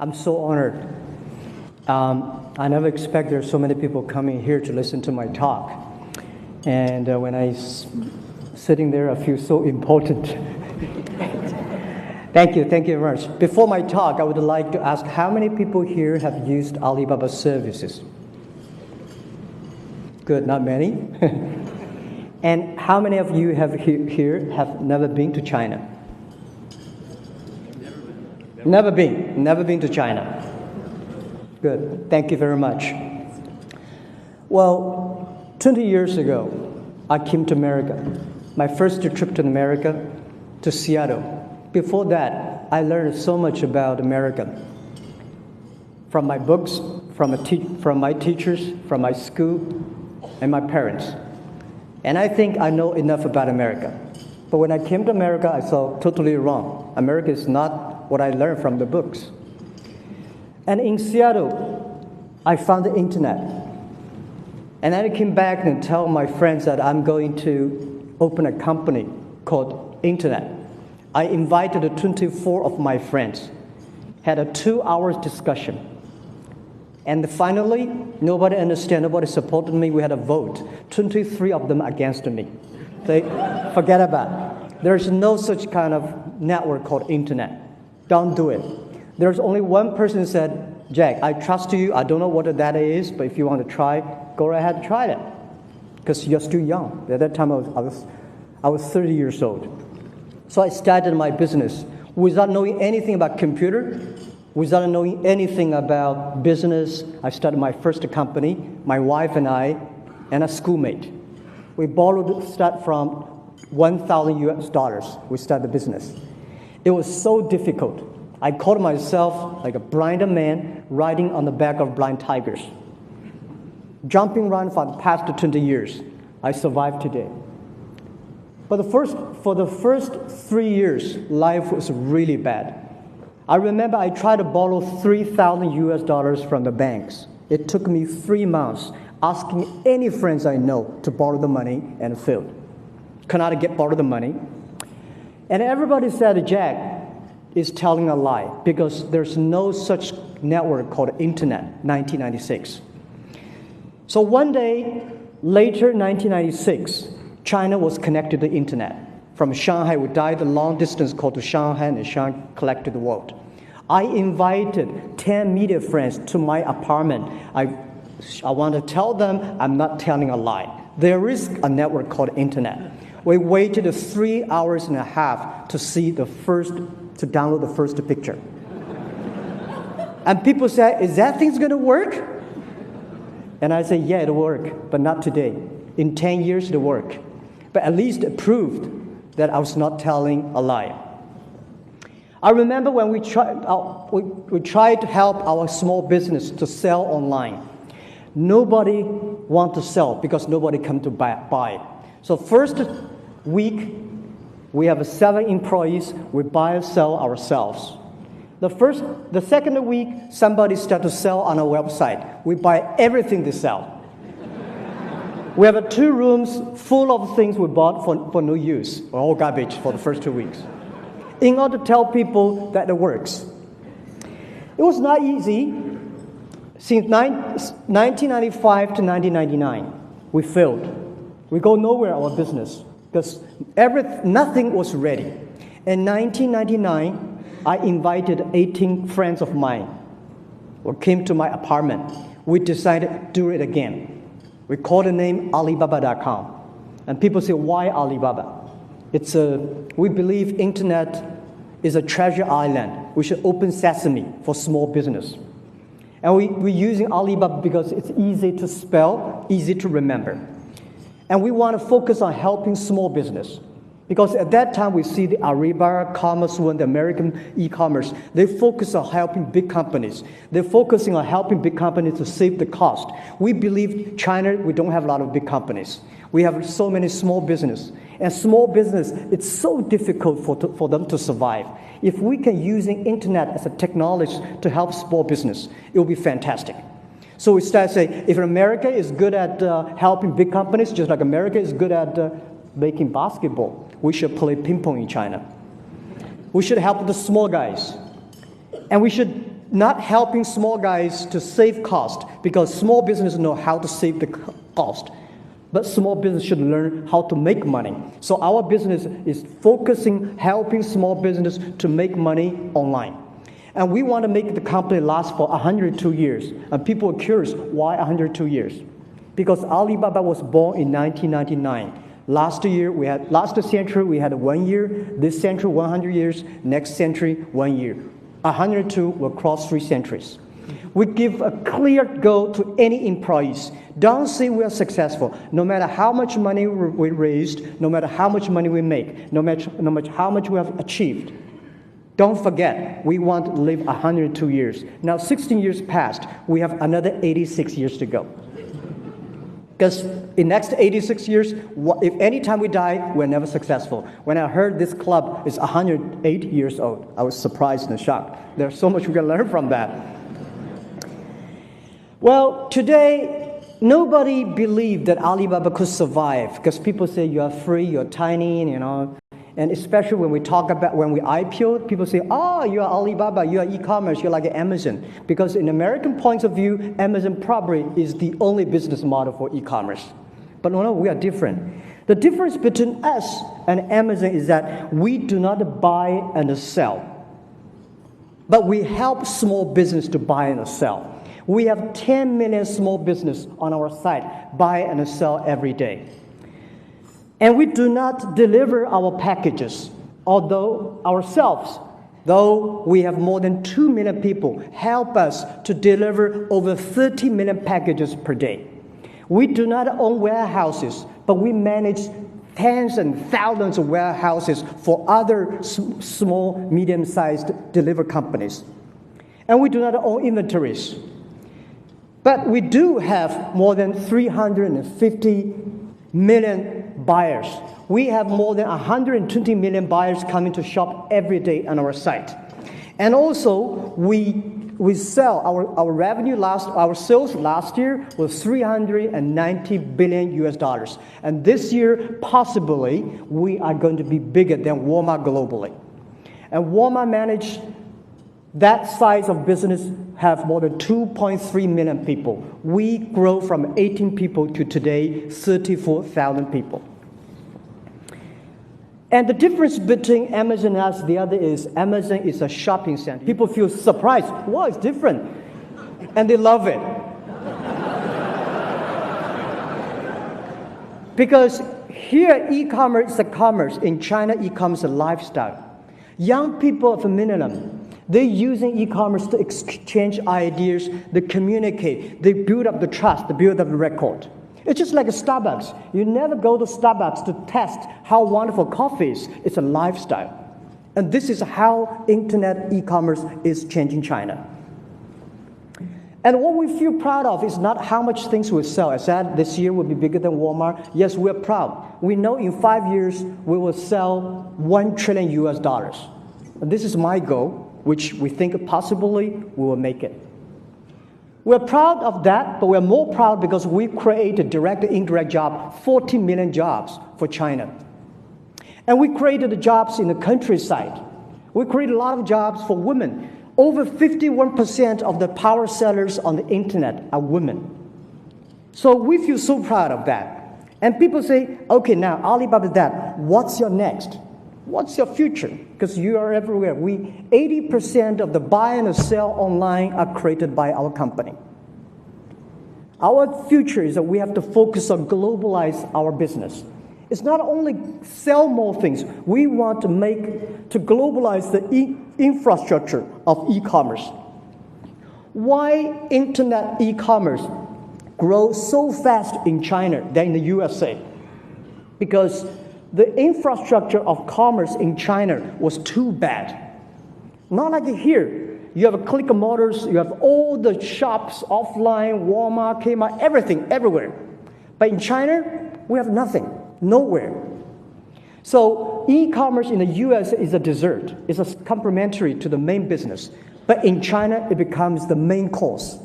I'm so honored. I never expect there's so many people coming here to listen to my talk. And when I sitting there, I feel so important. Thank you very much. Before my talk, I would like to ask how many people here have used Alibaba services? Good, not many. And how many of you here have never been to China? Never been to China. Good, thank you very much. Well, 20 years ago, I came to America. My first trip to America, to Seattle. Before that, I learned so much about America. From my books, from my teachers, from my school, and my parents. And I think I know enough about America. But when I came to America, I saw totally wrong. America is not what I learned from the books. And in Seattle, I found the internet. And then I came back and told my friends that I'm going to open a company called Internet. I invited 24 of my friends, had a 2-hour discussion. And finally, nobody understood, nobody supported me. We had a vote. 23 of them against me. They forget about it. There's no such kind of network called Internet. Don't do it. There's only one person who said, Jack, I trust you. I don't know what that is, but if you want to try, go ahead and try it. Because you're still young. At that time, I was 30 years old. So I started my business without knowing anything about computer, without knowing anything about business. I started my first company, my wife and I, and a schoolmate. We start from $1,000. We started the business. It was so difficult. I called myself like a blind man riding on the back of blind tigers. Jumping around for the past 20 years, I survived today. But for the first 3 years, life was really bad. I remember I tried to borrow $3,000 from the banks. It took me 3 months asking any friends I know to borrow the money and failed. Could not borrow the money. And everybody said, Jack is telling a lie because there's no such network called Internet, 1996. So one day, later 1996, China was connected to the Internet. From Shanghai, we died the long distance called to Shanghai, and Shanghai collected the world. I invited 10 media friends to my apartment. I want to tell them I'm not telling a lie. There is a network called Internet. We waited 3 hours and a half to download the first picture. And people said, is that thing's going to work? And I said, yeah, it'll work, but not today. In 10 years, it'll work. But at least it proved that I was not telling a lie. I remember when we tried to help our small business to sell online. Nobody wanted to sell because nobody come to buy. So first week, we have 7 employees. We buy and sell ourselves. The second week, somebody started to sell on our website. We buy everything they sell. We have 2 rooms full of things we bought for no use, or all garbage for the first 2 weeks, in order to tell people that it works. It was not easy. Since 1995 to 1999, we failed. We go nowhere our business because nothing was ready. In 1999, I invited 18 friends of mine who came to my apartment. We decided to do it again. We called the name Alibaba.com. And people say, why Alibaba? We believe Internet is a treasure island. We should open sesame for small business. And we're using Alibaba because it's easy to spell, easy to remember. And we want to focus on helping small business. Because at that time, we see the Alibaba, Commerce One, the American e-commerce. They focus on helping big companies. They're focusing on helping big companies to save the cost. We believe China, we don't have a lot of big companies. We have so many small business. And small business, it's so difficult for them to survive. If we can use the Internet as a technology to help small business, it will be fantastic. So we start saying, if America is good at helping big companies, just like America is good at making basketball, we should play ping pong in China. We should help the small guys. And we should not helping small guys to save cost, because small businesses know how to save the cost. But small business should learn how to make money. So our business is focusing, helping small business to make money online. And we want to make the company last for 102 years. And people are curious, why 102 years? Because Alibaba was born in 1999. Last century we had 1 year. This century 100 years. Next century 1 year. 102 will cross 3 centuries. We give a clear goal to any employees. Don't say we are successful. No matter how much money we raised, no matter how much money we make, no matter how much we have achieved. Don't forget, we want to live 102 years. Now 16 years passed. We have another 86 years to go. Because in next 86 years, if any time we die, we're never successful. When I heard this club is 108 years old, I was surprised and shocked. There's so much we can learn from that. Well, today, nobody believed that Alibaba could survive, because people say you are free, you're tiny, and especially when we talk about, when we IPO, people say, oh, you are Alibaba, you are e-commerce, you're like Amazon. Because in American points of view, Amazon probably is the only business model for e-commerce. But no, we are different. The difference between us and Amazon is that we do not buy and sell, but we help small business to buy and sell. We have 10 million small business on our site, buy and sell every day. And we do not deliver our packages, though we have more than 2 million people help us to deliver over 30 million packages per day. We do not own warehouses, but we manage tens and thousands of warehouses for other small, medium-sized delivery companies. And we do not own inventories. But we do have more than 350 million buyers. We have more than 120 million buyers coming to shop every day on our site. And also, we sell, our revenue our sales last year was $390 billion. And this year, possibly, we are going to be bigger than Walmart globally. And Walmart managed that size of business have more than 2.3 million people. We grow from 18 people to today 34,000 people. And the difference between Amazon and us, the other is Amazon is a shopping center. People feel surprised. Wow, it's different. And they love it. Because here e-commerce is a commerce. In China, e-commerce is a lifestyle. Young people of a minimum, they're using e-commerce to exchange ideas, they communicate, they build up the trust, they build up the record. It's just like a Starbucks. You never go to Starbucks to test how wonderful coffee is. It's a lifestyle. And this is how internet e-commerce is changing China. And what we feel proud of is not how much things we sell. I said this year will be bigger than Walmart. Yes, we're proud. We know in 5 years we will sell $1 trillion. And this is my goal, which we think possibly we will make it. We're proud of that, but we're more proud because we created direct and indirect jobs, 40 million jobs for China. And we created the jobs in the countryside. We created a lot of jobs for women. Over 51% of the power sellers on the internet are women. So we feel so proud of that. And people say, okay, now Alibaba is that. What's your next? What's your future? Because you are everywhere. 80% of the buy and sell online are created by our company. Our future is that we have to focus on globalize our business. It's not only sell more things. We want to globalize the infrastructure of e-commerce. Why internet e-commerce grows so fast in China than in the USA? Because the infrastructure of commerce in China was too bad. Not like here. You have a click of motors, you have all the shops offline, Walmart, Kmart, everything, everywhere. But in China, we have nothing, nowhere. So e-commerce in the US is a dessert. It's a complementary to the main business. But in China, it becomes the main course.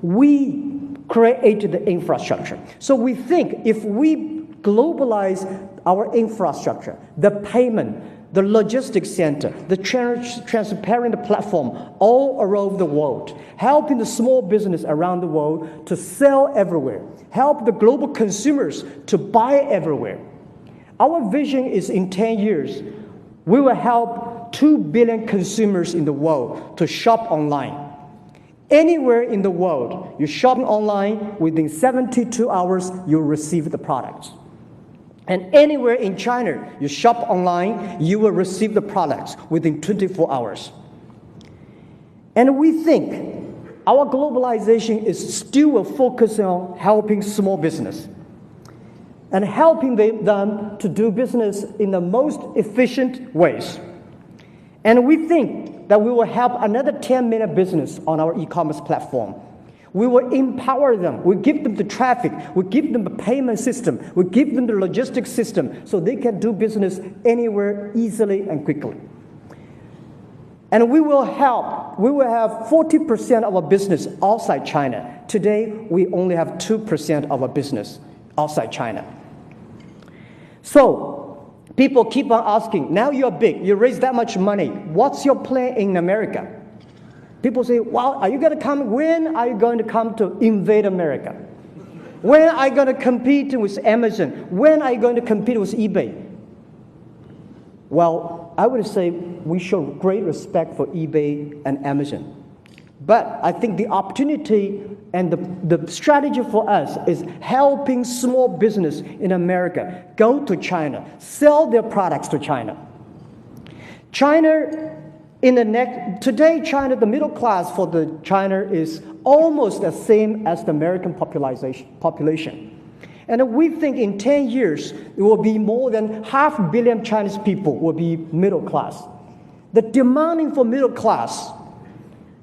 We created the infrastructure. So we think if we globalize our infrastructure, the payment, the logistics center, the transparent platform all around the world, helping the small business around the world to sell everywhere, help the global consumers to buy everywhere. Our vision is in 10 years, we will help 2 billion consumers in the world to shop online. Anywhere in the world, you shop online, within 72 hours, you'll receive the products. And anywhere in China, you shop online, you will receive the products within 24 hours. And we think our globalization is still focusing on helping small business and helping them to do business in the most efficient ways. And we think that we will help another 10 million business on our e-commerce platform. We will empower them. We give them the traffic. We give them the payment system. We give them the logistics system so they can do business anywhere easily and quickly. And we will have 40% of our business outside China. Today, we only have 2% of our business outside China. So, people keep on asking, now you're big, you raise that much money, what's your plan in America? People say, well, are you going to come? When are you going to come to invade America? When are you going to compete with Amazon? When are you going to compete with eBay? Well, I would say we show great respect for eBay and Amazon. But I think the opportunity and the strategy for us is helping small business in America go to China, sell their products to China. Today, China, the middle class for China is almost the same as the American population. And we think in 10 years, it will be more than 500 million Chinese people will be middle class. The demanding for middle class,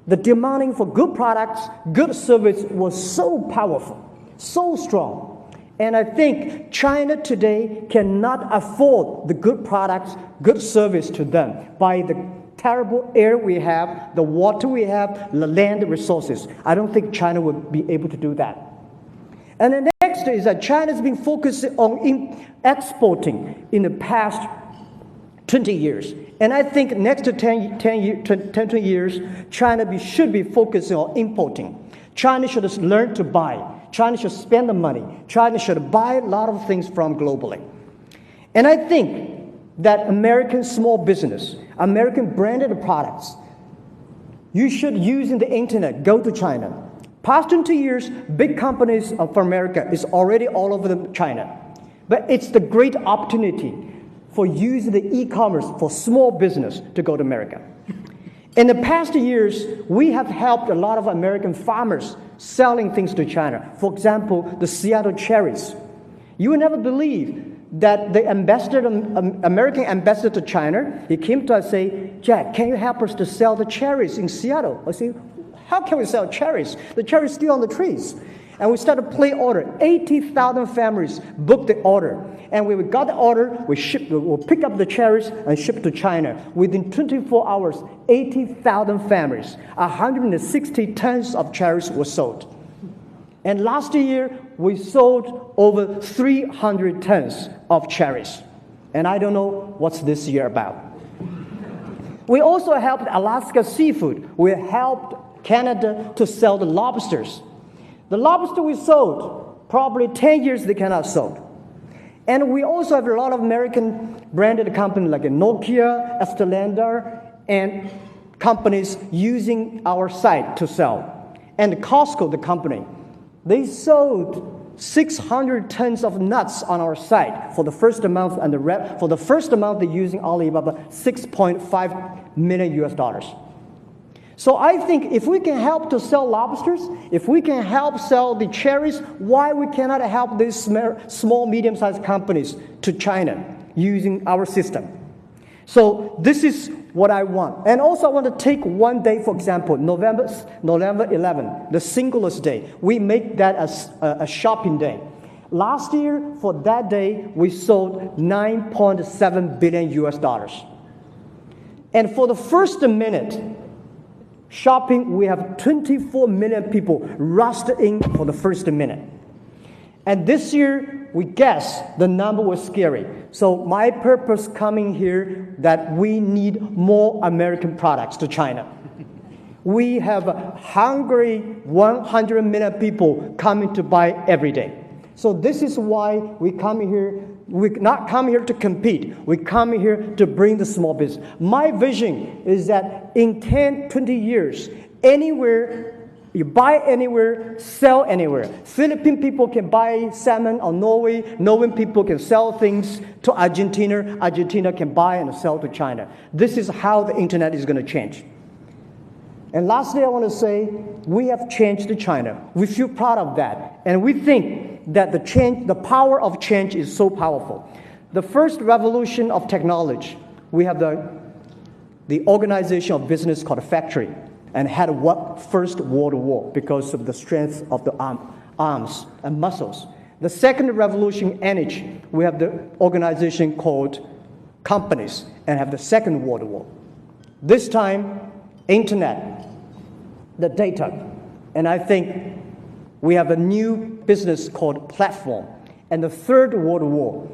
the demanding for good products, good service was so powerful, so strong. And I think China today cannot afford the good products, good service to them by the terrible air we have, the water we have, the land resources. I don't think China will be able to do that. And the next is that China's been focusing on exporting in the past 20 years. And I think next 20 years, China should be focusing on importing. China should learn to buy. China should spend the money. China should buy a lot of things from globally. And I think that American small business, American branded products, you should use in the internet, go to China. Past 20 years, big companies of America is already all over China. But it's the great opportunity for using the e-commerce for small business to go to America. In the past years, we have helped a lot of American farmers selling things to China. For example, the Seattle cherries. You will never believe that the American ambassador to China, he came to us and say, Jack, can you help us to sell the cherries in Seattle? I say, how can we sell cherries? The cherries are still on the trees. And we started to place order. 80,000 families booked the order. And when we got the order, we'll pick up the cherries and ship to China. Within 24 hours, 80,000 families, 160 tons of cherries were sold. And last year, we sold over 300 tons of cherries. And I don't know what's this year about. We also helped Alaska Seafood. We helped Canada to sell the lobsters. The lobster we sold, probably 10 years they cannot sold. And we also have a lot of American branded companies like Nokia, Estée Lauder, and companies using our site to sell. And Costco, the company, they sold 600 tons of nuts on our site for the first month, and for the first month they're using Alibaba $6.5 million. So I think if we can help to sell lobsters, if we can help sell the cherries, why we cannot help these small, medium-sized companies to China using our system? So this is what I want. And also I want to take one day, for example, November 11, the Singles Day. We make that as a shopping day. Last year, for that day, we sold $9.7 billion. And for the first minute, shopping, we have 24 million people rushed in for the first minute. And this year, we guess the number was scary. So my purpose coming here that we need more American products to China. We have a hungry 100 million people coming to buy every day. So this is why we come here. We not come here to compete. We come here to bring the small business. My vision is that in 10, 20 years, anywhere, you buy anywhere, sell anywhere. Philippine people can buy salmon on Norway. Norwegian people can sell things to Argentina. Argentina can buy and sell to China. This is how the internet is going to change. And lastly, I want to say, we have changed China. We feel proud of that. And we think that the power of change is so powerful. The first revolution of technology, we have the organization of business called a factory, and had First World War because of the strength of the arms and muscles. The second revolution, energy, we have the organization called companies, and have the Second World War. This time, internet, the data, and I think we have a new business called platform. And the Third World War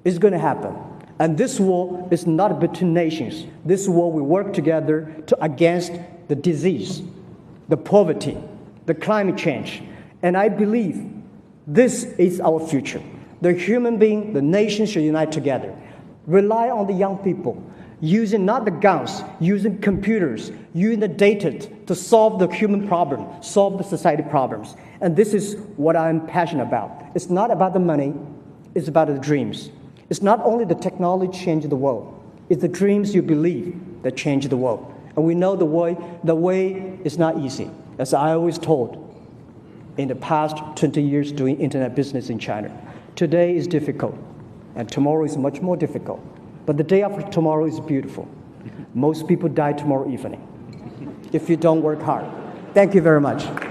is going to happen. And this war is not between nations. This war we work together against the disease, the poverty, the climate change. And I believe this is our future. The human being, the nation should unite together. Rely on the young people, using not the guns, using computers, using the data to solve the human problem, solve the society problems. And this is what I'm passionate about. It's not about the money, it's about the dreams. It's not only the technology changing the world, it's the dreams you believe that change the world. And we know the way is not easy. As I always told in the past 20 years doing internet business in China. Today is difficult, and tomorrow is much more difficult. But the day after tomorrow is beautiful. Most people die tomorrow evening if you don't work hard. Thank you very much.